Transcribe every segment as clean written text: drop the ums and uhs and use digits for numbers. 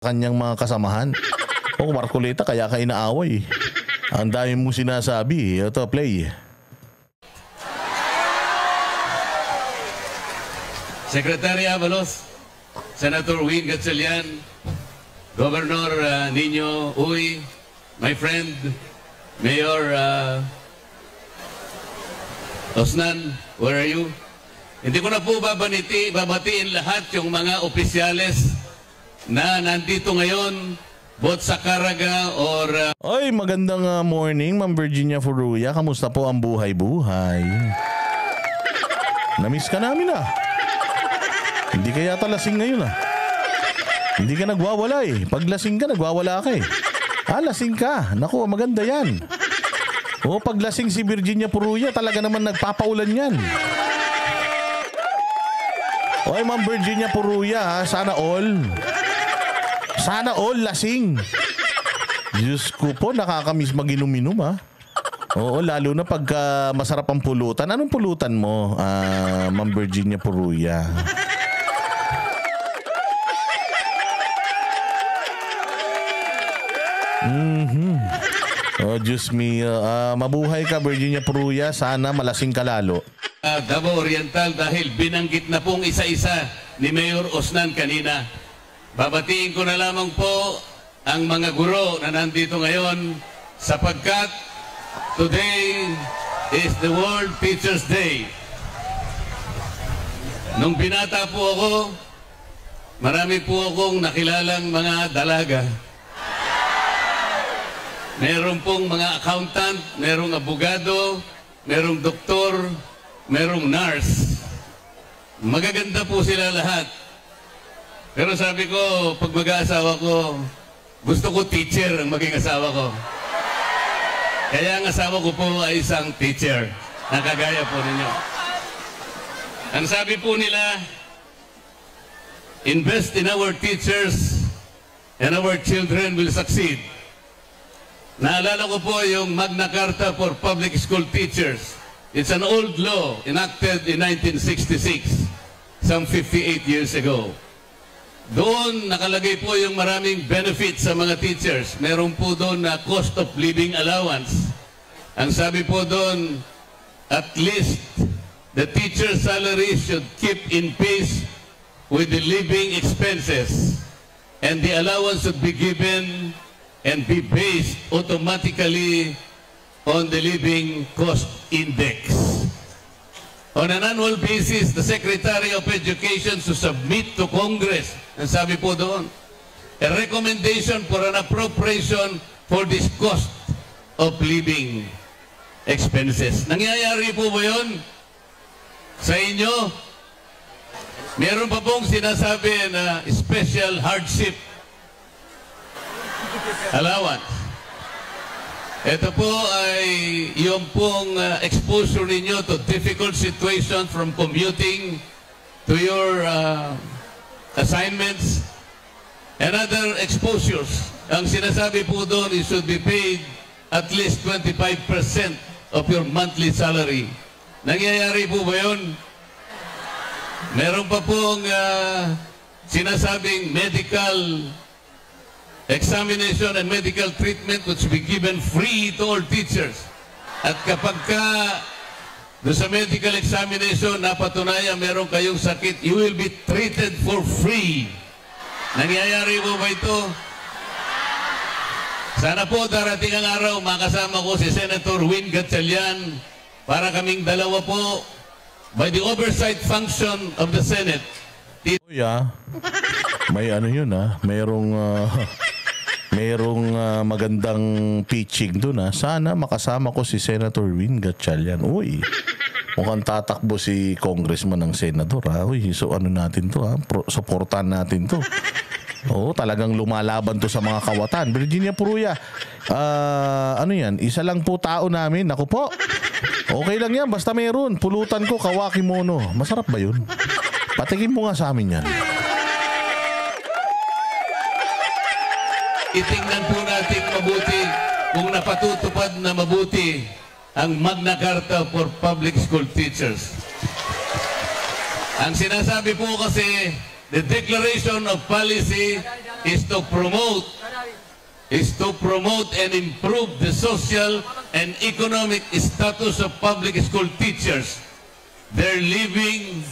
kanyang mga kasamahan. O Marcoleta, kaya ka inaaway. Ang dami mo sinasabi. Ito, play. Secretary Avalos, Senator Win Gatchalian, Governor Nino Uy, my friend, Mayor Osnan, where are you? Hindi ko na po babatiin lahat yung mga opisyales na nandito ngayon, both sa Caraga or... Oy, magandang morning, Ma'am Virginia Furuya. Kamusta po ang buhay-buhay? Namiss ka namin Hindi ka yata lasing ngayon Hindi ka nagwawala Pag lasing ka, nagwawala ka lasing ka. Naku, maganda yan. O, pag lasing si Virginia Furuya, talaga naman nagpapaulan yan. Oy, Ma'am Virginia Furuya, sana all. Sana all lasing. Diyos ko po, nakakamiss mag-inom-inom Oo, lalo na pagka masarap ang pulutan. Anong pulutan mo, Ma'am Virginia Furuya? Oh, Diyos me. Mabuhay ka, Virginia Furuya. Sana malasing ka lalo. Davao Oriental dahil binanggit na pong isa-isa ni Mayor Osnan kanina. Babatiin ko na lamang po ang mga guro na nandito ngayon sapagkat today is the World Teachers Day. Nung binata po ako, marami po akong nakilalang mga dalaga. Meron pong mga accountant, merong abogado, merong doktor, merong nurse. Magaganda po sila lahat. Pero sabi ko, pag mag-aasawa ko, gusto ko teacher ang maging asawa ko. Kaya ang asawa ko po ay isang teacher. Nakagaya po ninyo. Ang sabi po nila, invest in our teachers and our children will succeed. Naalala ko po yung Magna Carta for Public School Teachers. It's an old law enacted in 1966, some 58 years ago. Doon nakalagay po yung maraming benefits sa mga teachers. Meron po doon na cost of living allowance. Ang sabi po doon, at least the teacher's salary should keep in pace with the living expenses, and the allowance should be given and be based automatically on the living cost index. On an annual basis, the Secretary of Education should submit to Congress, ang sabi po doon, a recommendation for an appropriation for this cost of living expenses. Nangyayari po ba yun sa inyo? Meron pa pong sinasabi na special hardship allowance. Ito po ay yung pong exposure ninyo to difficult situations from commuting to your assignments and other exposures. Ang sinasabi po doon, it should be paid at least 25% of your monthly salary. Nangyayari po ba yun? Meron pa pong sinasabing medical examination and medical treatment which will be given free to all teachers. At kapag doon sa medical examination napatunayan meron kayong sakit, you will be treated for free. Nangyayari po ba ito? Sana po darating ang araw makasama ko si Senator Win Gatchalian para kaming dalawa po by the oversight function of the Senate. May ano yun Merong magandang pitching doon Sana makasama ko si Senator Win Gatchalian. Uy, mukhang tatakbo si congressman ng senador Uy, so ano natin to Supportan natin to. Oo, talagang lumalaban to sa mga kawatan. Virginia Furuya, ano yan? Isa lang po tao namin. Naku po. Okay lang yan, basta meron. Pulutan ko, kawakimono. Masarap ba yun? Patikin mo nga sa amin yan. Itingnan po natin mabuti kung napatutupad na mabuti ang Magna Carta for Public School Teachers. Ang sinasabi po kasi, the Declaration of Policy is to promote and improve the social and economic status of public school teachers, their living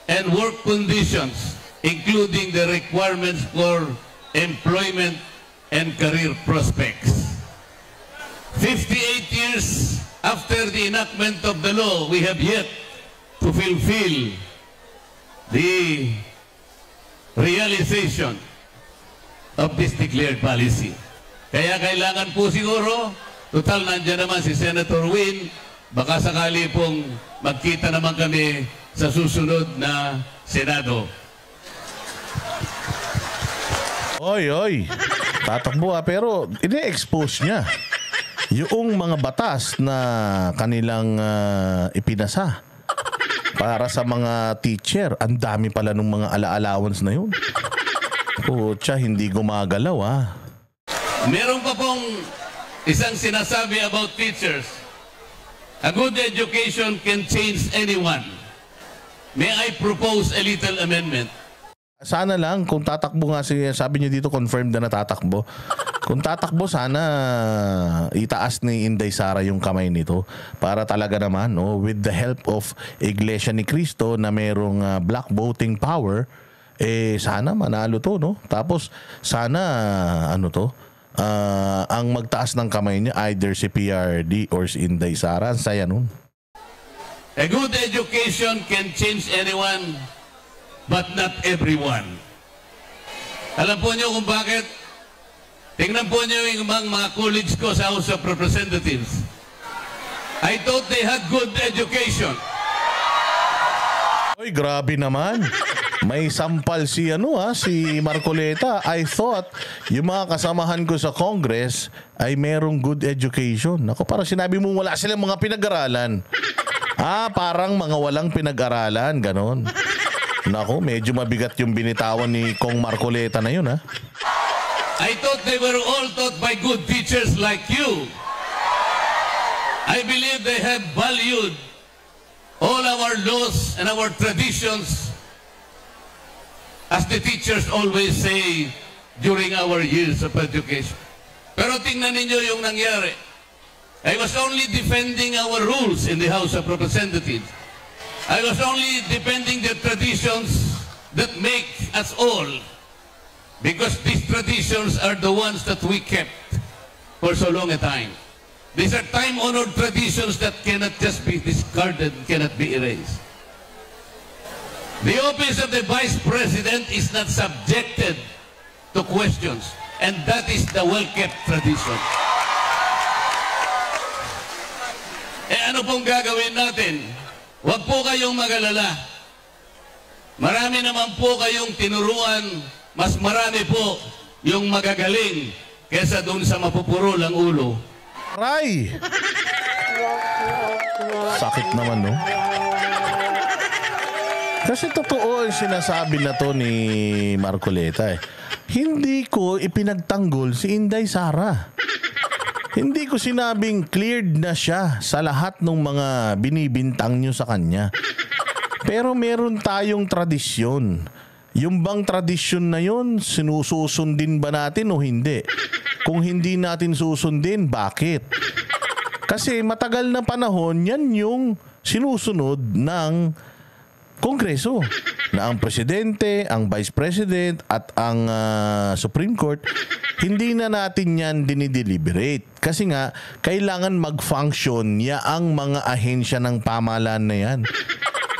and work conditions, including the requirements for employment and career prospects. 58 years after the enactment of the law, we have yet to fulfill the realization of this declared policy. Kaya kailangan po siguro, total nandiyan naman si Senator Win, baka sakali pong magkita naman kami sa susunod na Senado. Oy, tatakbo pero ine-expose niya yung mga batas na kanilang ipinasa para sa mga teacher. Ang dami pala ng mga ala-allowance na yun. Pucha, hindi gumagalaw Meron pa pong isang sinasabi about teachers. A good education can change anyone. May I propose a little amendment? Sana lang, kung tatakbo nga sabi niyo dito, confirmed na natatakbo. Kung tatakbo, sana itaas ni Inday Sara yung kamay nito para talaga naman, with the help of Iglesia ni Cristo na merong black voting power, sana manalo to, no? Tapos, sana, ang magtaas ng kamay niya, either si PRD or si Inday Sara. Ang saya nun. A good education can change anyone, but not everyone. Alam po niyo kung bakit? Tingnan po niyo yung mga colleagues ko sa House of Representatives. I thought they had good education. Oy, grabe naman. May sampal si Marcoleta. I thought yung mga kasamahan ko sa Congress ay merong good education. Ako, parang sinabi mo wala silang mga pinag-aralan. Parang mga walang pinag-aralan, ganon. Nako, medyo mabigat yung binitawan ni Kong Marcoleta na yun, I thought they were all taught by good teachers like you. I believe they have valued all our laws and our traditions, as the teachers always say during our years of education. Pero tingnan ninyo yung nangyari. I was only defending our rules in the House of Representatives. I was only defending the traditions that make us all, because these traditions are the ones that we kept for so long a time. These are time-honored traditions that cannot just be discarded, cannot be erased. The office of the Vice President is not subjected to questions, and that is the well-kept tradition. Ano pong gagawin natin? Huwag po kayong mag-alala. Marami naman po kayong tinuruan, mas marami po yung magagaling kesa doon sa mapupurol ang ulo. Aray! Sakit naman, no? Kasi totoo ang sinasabi na to ni Marcoleta. Hindi ko ipinagtanggol si Inday Sara. Hindi ko sinabing cleared na siya sa lahat ng mga binibintang nyo sa kanya. Pero meron tayong tradisyon. Yung bang tradisyon na yun, sinususundin ba natin o hindi? Kung hindi natin susundin, bakit? Kasi matagal na panahon, yan yung sinusunod ng Kongreso. Na ang Presidente, ang Vice President at ang Supreme Court, hindi na natin yan dinideliberate. Kasi nga, kailangan mag-function ang mga ahensya ng pamahalaan na yan.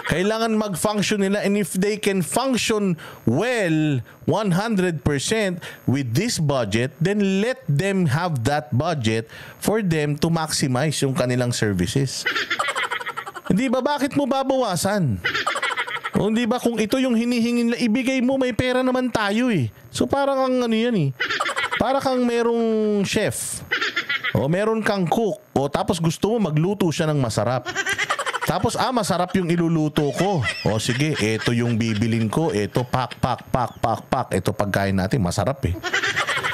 Kailangan mag-function nila, and if they can function well 100% with this budget, then let them have that budget for them to maximize yung kanilang services. Hindi ba? Bakit mo babawasan? O hindi ba kung ito yung hinihingin nila, ibigay mo, may pera naman tayo So parang kang yan para kang merong chef. O meron kang cook. O tapos gusto mo magluto siya ng masarap. Tapos, masarap yung iluluto ko. O sige, ito yung bibilin ko. Ito, pak. Ito pagkain natin, masarap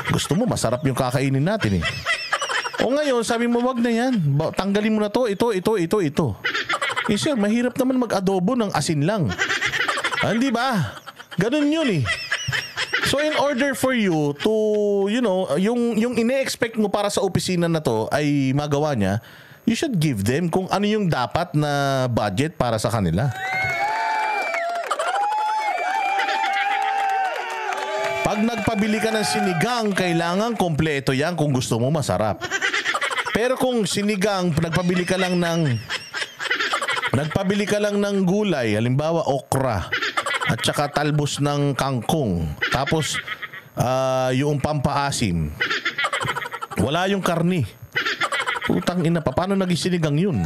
Gusto mo, masarap yung kakainin natin O ngayon, sabi mo, wag na yan. Tanggalin mo na to, ito. Sir, mahirap naman mag-adobo ng asin lang. Hindi ba? Ganun yun So in order for you to, you know, yung ine-expect mo para sa opisina na to ay magawa niya, you should give them kung ano yung dapat na budget para sa kanila. Pag nagpabili ka ng sinigang, kailangan kompleto yan kung gusto mo masarap. Pero kung sinigang, nagpabili ka lang ng gulay, halimbawa okra, at saka talbos ng kangkong, tapos yung pampaasim, wala yung karni. Putang ina pa, paano naging sinigang yun?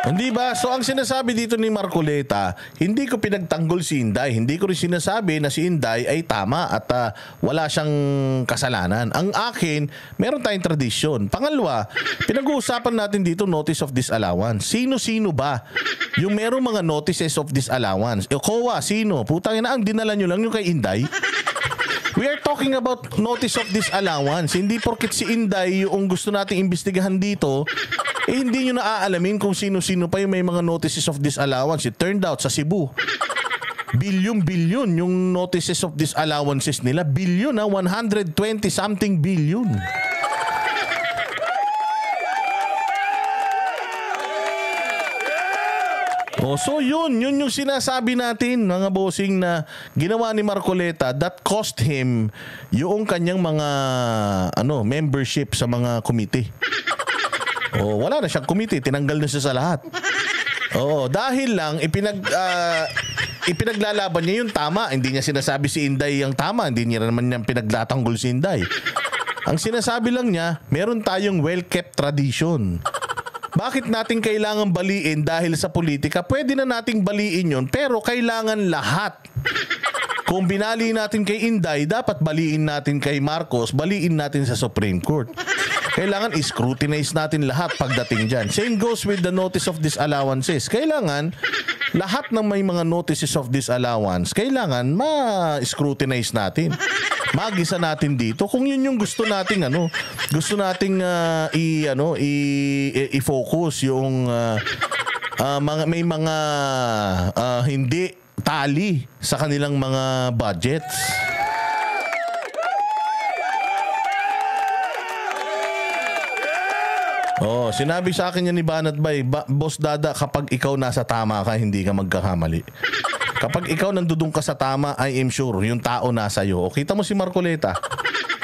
Hindi ba? So ang sinasabi dito ni Marcoleta, hindi ko pinagtanggol si Inday. Hindi ko rin sinasabi na si Inday ay tama at wala siyang kasalanan. Ang akin, meron tayong tradisyon. Pangalawa, pinag-uusapan natin dito notice of disallowance. Sino-sino ba yung merong mga notices of disallowance? COA, sino? Putang ina, ang dinala nyo lang yung kay Inday. We are talking about notice of disallowance. Hindi porket si Inday yung gusto nating imbestigahan dito, hindi nyo naaalamin kung sino-sino pa yung may mga notices of disallowance. It turned out sa Cebu, bilyon yung notices of disallowances nila. Bilyon, 120 something billion. So yun yung sinasabi natin, mga bossing, na ginawa ni Marcoleta that cost him yung kanyang mga membership sa mga committee. Wala na siyang committee, tinanggal na siya sa lahat. Dahil lang ipinaglalaban niya yung tama. Hindi niya sinasabi si Inday yung tama, hindi niya naman niya pinagtatanggol si Inday. Ang sinasabi lang niya, meron tayong well-kept tradition. Bakit natin kailangan baliin dahil sa politika? Pwede na nating baliin yon, pero kailangan lahat. Kung binali natin kay Inday, dapat baliin natin kay Marcos, baliin natin sa Supreme Court. Kailangan i-scrutinize natin lahat pagdating dyan. Same goes with the notice of disallowances. Kailangan lahat ng may mga notices of disallowance, kailangan ma-scrutinize natin. Magisa natin dito kung yun yung gusto nating i-focus yung may mga hindi tali sa kanilang mga budgets. Sinabi sa akin yan ni Banat Bay, Boss Dada, kapag ikaw nasa tama ka, hindi ka magkakamali. Kapag ikaw nandudong ka sa tama, I am sure yung tao nasa iyo. Kita mo si Marcoleta,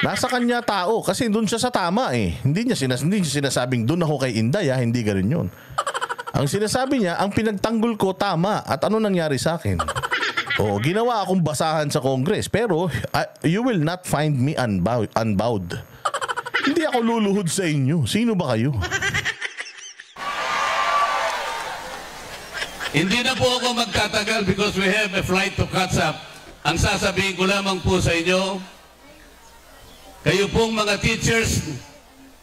nasa kanya tao kasi doon siya sa tama eh. Hindi niya sinasabing doon ako kay Inday, hindi ganoon yun. Ang sinasabi niya, ang pinagtanggol ko tama, at ano nangyari sa akin? Ginawa akong basahan sa Congress, pero you will not find me unbowed. Hindi ako luluhod sa inyo. Sino ba kayo? Hindi na po ako magtatagal because we have a flight to catch up. Ang sasabihin ko lamang po sa inyo, kayo pong mga teachers,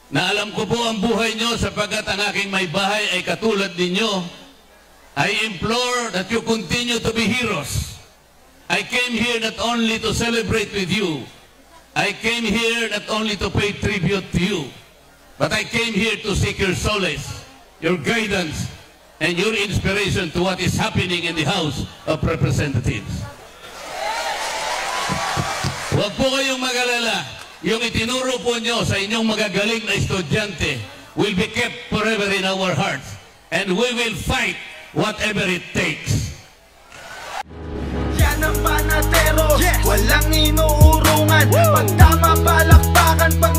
na alam ko po ang buhay nyo sapagkat ang aking may bahay ay katulad ninyo, I implore that you continue to be heroes. I came here not only to celebrate with you, I came here not only to pay tribute to you, but I came here to seek your solace, your guidance, and your inspiration to what is happening in the House of Representatives. Huwag po kayong mag-alala. Yung itinuro po nyo sa inyong magagaling na estudyante will be kept forever in our hearts. And we will fight whatever it takes. Yan ang Panateros, walang inuurungan. Pag tama palakpakan, pag